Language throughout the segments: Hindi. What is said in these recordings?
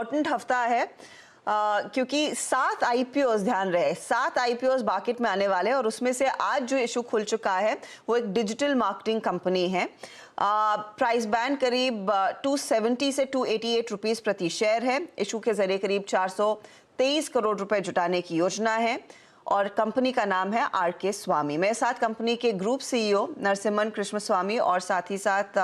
इम्पोर्टेंट हफ्ता है क्योंकि 7 आईपीओस, ध्यान रहे, 7 आईपीओस मार्केट में आने वाले हैं और उसमें से आज जो इशू खुल चुका है वो एक डिजिटल मार्केटिंग कंपनी है। प्राइस बैंड करीब 270 से 288 रुपीस प्रति शेयर है। इशू के जरिए करीब 423 करोड़ रुपए जुटाने की योजना है और कंपनी का नाम है आरके स्वामी। मेरे साथ कंपनी के ग्रुप सीईओ नरसिम्हन कृष्ण स्वामी और साथ ही साथ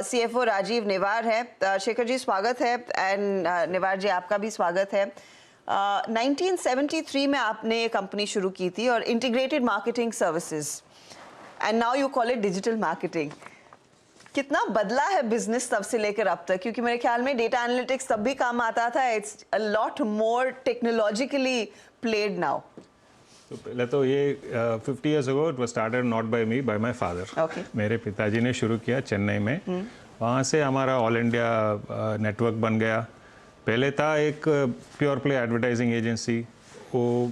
सीएफओ राजीव नेवार है। शेखर जी स्वागत है एंड नेवार जी आपका भी स्वागत है। 1973 में आपने ये कंपनी शुरू की थी और integrated marketing services and now you call it digital marketing. कितना बदला है बिजनेस तब से लेकर अब तक? क्योंकि मेरे ख्याल में डेटा एनालिटिक्स तब भी काम आता था, it's a lot more technologically played now. तो पहले तो ये 50 years ago it was started not by me, by my father. Okay. मेरे पिताजी ने शुरू किया चेन्नई में। वहाँ से हमारा ऑल इंडिया नेटवर्क बन गया। पहले था एक प्योर प्ले एडवर्टाइजिंग एजेंसी, वो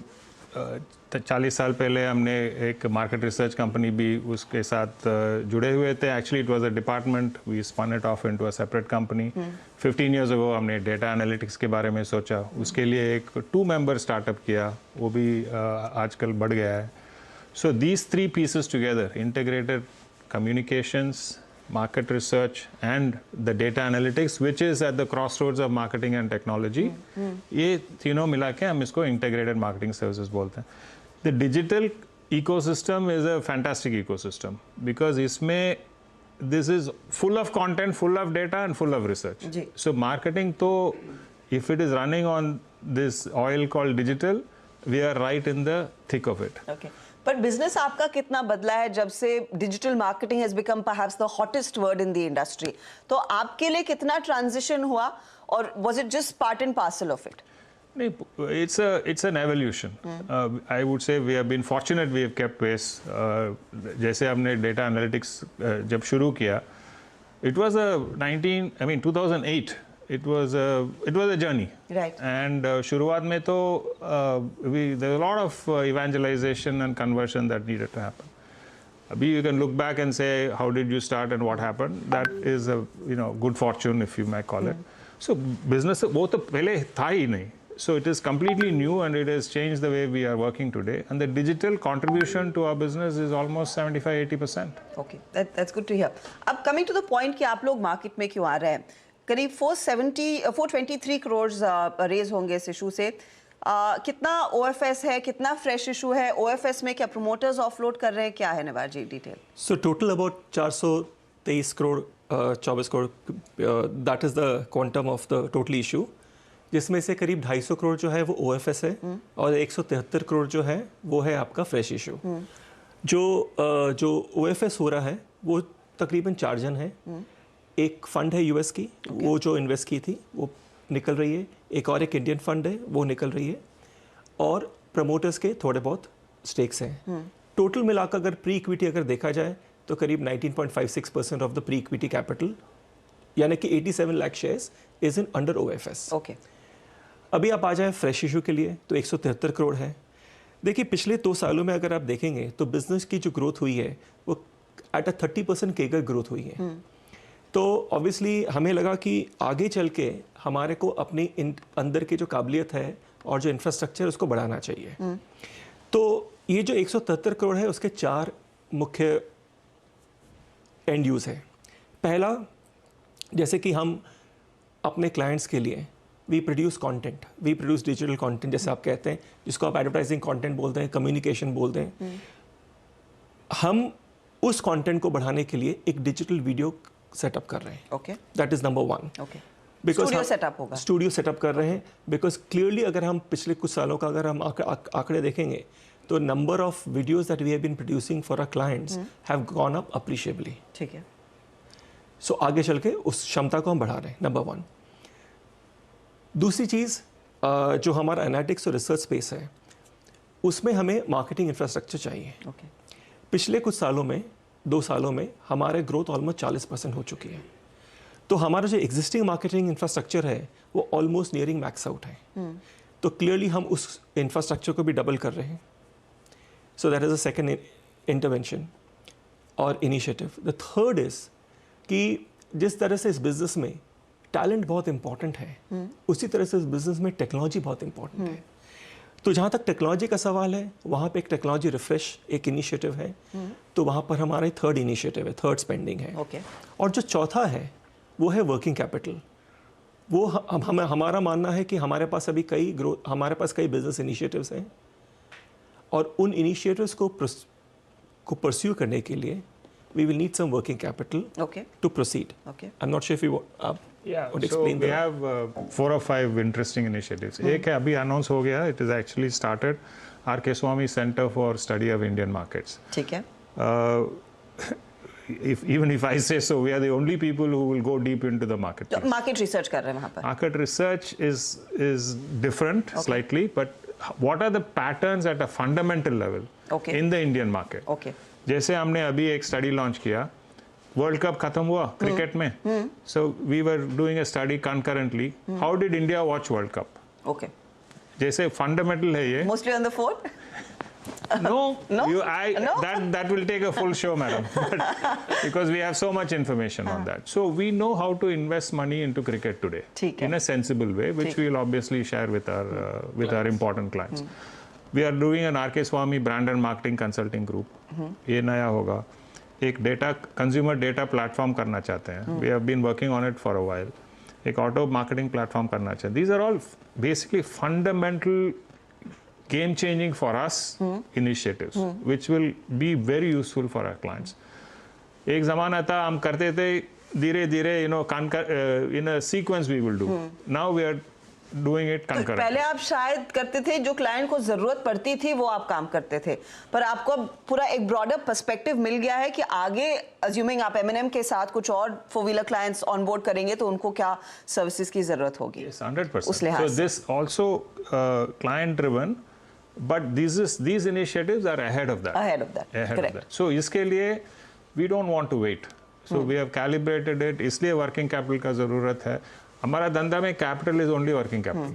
40 साल पहले हमने एक मार्केट रिसर्च कंपनी भी उसके साथ जुड़े हुए थे। Actually it was a department, we spun it off into a separate company. 15 years ago हमने डेटा एनालिटिक्स के बारे में सोचा, उसके लिए एक 2 member स्टार्टअप किया, वो भी आजकल बढ़ गया है। So these 3 pieces together, integrated communications, market research and the data analytics, which is at the crossroads of marketing and technology, ये तीनों मिला के हम इसको integrated marketing services बोलते हैं। The digital ecosystem is a fantastic ecosystem because इसमें this is full of content, full of data and full of research. So marketing तो if it is running on this oil called digital, we are right in the thick of it. Okay. पर बिजनेस आपका कितना बदला है जब से digital marketing has become perhaps the hottest word in the industry? तो आपके लिए कितना ट्रांजिशन हुआ और was it just part and parcel of it? नहीं, it's an evolution. I would say we have been fortunate, we have kept pace. जैसे हमने डेटा एनालिटिक्स जब शुरू किया, it was 2008. It was a journey. Right. And शुरुआत में तो there was a lot of evangelization and conversion that needed to happen. Abhi you can look back and say how did you start and what happened. That is a good fortune if you may call it. So business वो तो पहले था ही नहीं. So it is completely new and it has changed the way we are working today. And the digital contribution to our business is almost 75-80%. Okay, that's good to hear. अब coming to the point कि आप लोग मार्केट में क्यों आ रहे हैं? करीब 423 करोड़ रेज होंगे इस इशू से। कितना ओएफएस है, कितना फ्रेश इशू है? ओएफएस में क्या प्रोमोटर्स ऑफलोड कर रहे हैं, क्या है नेवार जी detail? So total about 423 crore 24 crore, that is the quantum of the total issue, जिसमें से करीब 250 करोड़ जो है वो ओएफएस है और 173 करोड़ जो है वो है आपका फ्रेश इशू। जो ओएफएस हो रहा है वो तकरीबन 4 जन है। एक फंड है यूएस की, वो जो इन्वेस्ट की थी वो निकल रही है। एक और एक इंडियन फंड है वो निकल रही है और प्रमोटर्स के थोड़े बहुत स्टेक्स हैं। टोटल मिलाकर अगर प्री इक्विटी अगर देखा जाए तो करीब 19.56% of the pre equity capital यानी कि 87 lakh shares is in under OFS. Okay, अभी आप आ जाए फ्रेश इशू के लिए तो 173 करोड़ है। देखिए पिछले 2 सालों में अगर आप देखेंगे तो बिजनेस की जो ग्रोथ हुई है वो एट अ 30% केगर ग्रोथ हुई है। तो ऑब्वियसली हमें लगा कि आगे चल के हमारे को अपनी अंदर की जो काबिलियत है और जो इंफ्रास्ट्रक्चर उसको बढ़ाना चाहिए। तो ये जो 173 करोड़ है उसके 4 मुख्य एंड यूज है। पहला, जैसे कि हम अपने क्लाइंट्स के लिए we produce content, we produce digital content जैसे आप कहते हैं, जिसको आप एडवर्टाइजिंग कंटेंट बोलते हैं, कम्युनिकेशन बोलते हैं। हम उस कंटेंट को बढ़ाने के लिए एक डिजिटल वीडियो सेटअप कर रहे हैं। Okay, that is number 1। Okay, because studio setup होगा, स्टूडियो सेटअप कर रहे हैं। बिकॉज क्लियरली अगर हम पिछले कुछ सालों का अगर हम आंकड़े देखेंगे तो number of videos that we have been producing for our clients have gone up appreciably. ठीक है। सो आगे चल के उस क्षमता को हम बढ़ा रहे हैं, नंबर 1। दूसरी चीज़ जो हमारा एनालिटिक्स और रिसर्च स्पेस है उसमें हमें मार्केटिंग इंफ्रास्ट्रक्चर चाहिए। ओके, पिछले कुछ सालों में 2 सालों में हमारे ग्रोथ ऑलमोस्ट 40% हो चुकी है। तो हमारा जो एग्जिस्टिंग मार्केटिंग इंफ्रास्ट्रक्चर है वो ऑलमोस्ट नियरिंग मैक्स आउट है। तो क्लियरली हम उस इंफ्रास्ट्रक्चर को भी डबल कर रहे हैं। So that is a second intervention और इनिशिएटिव। द थर्ड इज कि जिस तरह से इस बिजनेस में टैलेंट बहुत इंपॉर्टेंट है, उसी तरह से इस बिजनेस में टेक्नोलॉजी बहुत इंपॉर्टेंट है। तो जहाँ तक टेक्नोलॉजी का सवाल है, वहाँ पे एक टेक्नोलॉजी रिफ्रेश एक इनिशिएटिव है, तो वहाँ पर हमारा थर्ड इनिशिएटिव है, थर्ड स्पेंडिंग है। Okay. और जो चौथा है वो है वर्किंग कैपिटल। वो हमारा मानना है कि हमारे पास अभी हमारे पास कई बिजनेस इनिशिएटिव्स हैं, और उन इनिशिएटिव्स को परस्यू करने के लिए we will need some working capital Okay. To proceed. Okay. I am not sure if you Yeah, would so explain we the- have 4 or 5 interesting initiatives. एक है अभी अनाउंस हो गया, it is actually started, R.K. Swamy Center for Study of Indian Markets. ठीक है। Even if I say so, we are the only people who will go deep into the market. तो मार्केट रिसर्च कर रहे हैं वहाँ पर। Market research is different slightly, but what are the patterns at a fundamental level Okay. in the Indian market? Okay. जैसे हमने अभी एक स्टडी लॉन्च किया, वर्ल्ड कप खत्म हुआ क्रिकेट में, so we were doing a study concurrently, how did India watch World Cup? Okay. जैसे फंडामेंटल है ये। Mostly on the phone? No, No? No? that will take a full show, madam, because we have so much information on that. So we know how to invest money into cricket today ठीक है। in a sensible way, which ठीक। we will obviously share with our important clients. We are doing an R.K. Swamy brand and marketing consulting group. ये नया होगा। एक कंज्यूमर डेटा प्लेटफॉर्म करना चाहते हैं, we have been working on it for a while. एक ऑटो मार्केटिंग प्लेटफॉर्म करना चाहते हैं। These are all basically fundamental game changing for us initiatives which will be very useful for our clients. एक ज़माना था हम करते थे धीरे धीरे, in a sequence we will do. Now we are doing it concurrently. पहले आप शायद करते थे, जो क्लाइंट को जरूरत पड़ती थी वो आप काम करते थे, पर आपको पूरा एक ब्रॉडर पर्सपेक्टिव मिल गया है कि आगे अज्यूमिंग आप M&M के साथ कुछ और 4-wheeler क्लाइंट्स ऑनबोर्ड करेंगे तो उनको क्या सर्विसेज की जरूरत होगी। Yes, 100%. उस लिहाज So this also client driven, but these initiatives are ahead of that. Ahead of that. Ahead Correct. of that. So इसके लिए we don't want to wait. So we have calibrated it. इसलिए working capital का जरूरत है। हमारा धंधा में capital is only working capital.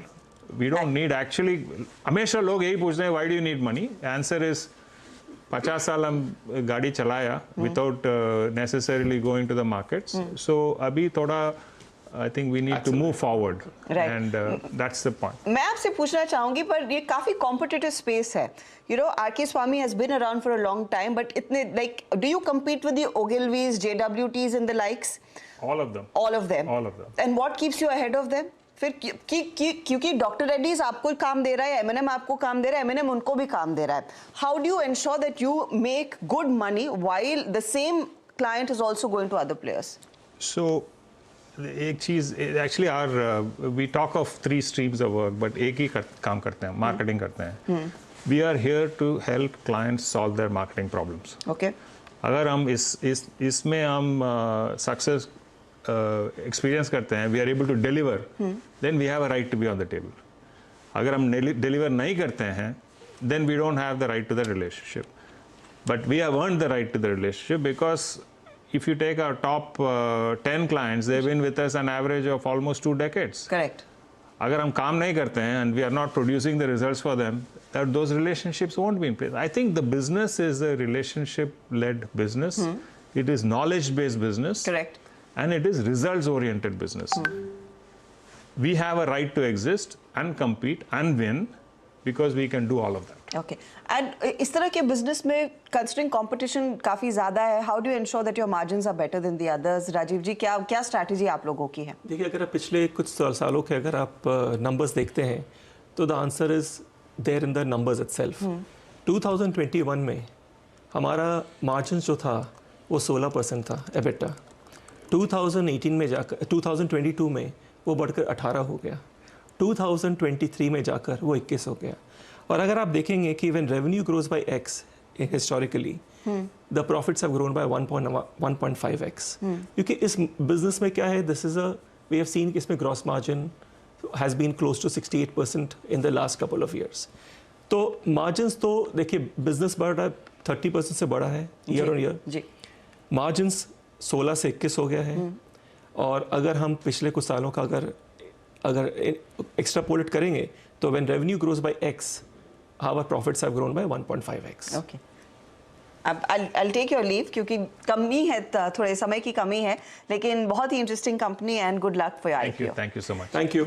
We don't need actually, हमेशा लोग यही पूछते हैं why do you need money? Answer is 50 साल हम गाड़ी चलाया without necessarily going to the markets. So अभी थोड़ा I think we need to move forward. Right. And that's the point. मैं आपसे पूछना चाहूंगी, पर ये काफी कॉम्पिटिटिव स्पेस है। R.K. Swamy has been around for a long time, but इतने do you compete with the Ogilvy's, JWT's and the likes? All of them. All of them. All of them. And what keeps you ahead of them? फिर क्योंकि डॉक्टर रेड्डीज आपको काम दे रहा है, M&M आपको काम दे रहा है, M&M उनको भी काम दे रहा है। How do you ensure that you make good money while the same client is also going to other players? So एक चीज actually we talk of 3 streams of work, but एक ही काम करते हैं, मार्केटिंग करते हैं। We are here to help clients solve their marketing problems. Okay. अगर हम इसमें हम सक्सेस एक्सपीरियंस करते हैं, we are able to deliver, then we have a right to be on the table. अगर हम डिलीवर नहीं करते हैं, then we don't have the right to the relationship, but we have earned the right to the relationship because if you take our top 10 clients, they've been with us an average of almost 2 decades. Correct. अगर हम काम नहीं करते हैं and we are not producing the results for them, those relationships won't be in place. I think the business is a relationship-led business. It is knowledge-based business. Correct. And it is results-oriented business. We have a right to exist and compete and win because we can do all of that. Okay. And इस तरह के बिजनेस में considering competition काफी ज्यादा है, how do you ensure that your margins are better than the others? Rajiv जी, क्या स्ट्रैटेजी आप लोगों की है? देखिए, अगर आप पिछले कुछ सालों के अगर आप नंबर्स देखते हैं तो the answer is there in the numbers itself. 2021 में हमारा मार्जिन जो था वो 16% था एबिटा। 2018 में जाकर 2022 में वो बढ़कर 18 हो गया। 2023 में जाकर वो 21 हो गया। और अगर आप देखेंगे कि when revenue grows by x historically, the profits have grown by 1.5x। क्योंकि इस बिजनेस में क्या है, this is we have seen कि इसमें gross margin has been close to 68% in the last couple of years. तो मार्जिन्स तो देखिए, बिजनेस बढ़ रहा है, 30% से बढ़ा है ईयर ऑन ईयर। मार्जिन्स 16 से 21 हो गया है। और अगर हम पिछले कुछ सालों का अगर एक्स्ट्रापोलेट करेंगे तो when revenue grows by x, our profits have grown by 1.5x. Okay. अब I'll take your leave क्योंकि कमी है, थोड़े समय की कमी है, लेकिन बहुत ही interesting company and good luck for your thank you, IPO. Thank you so much. Thank you.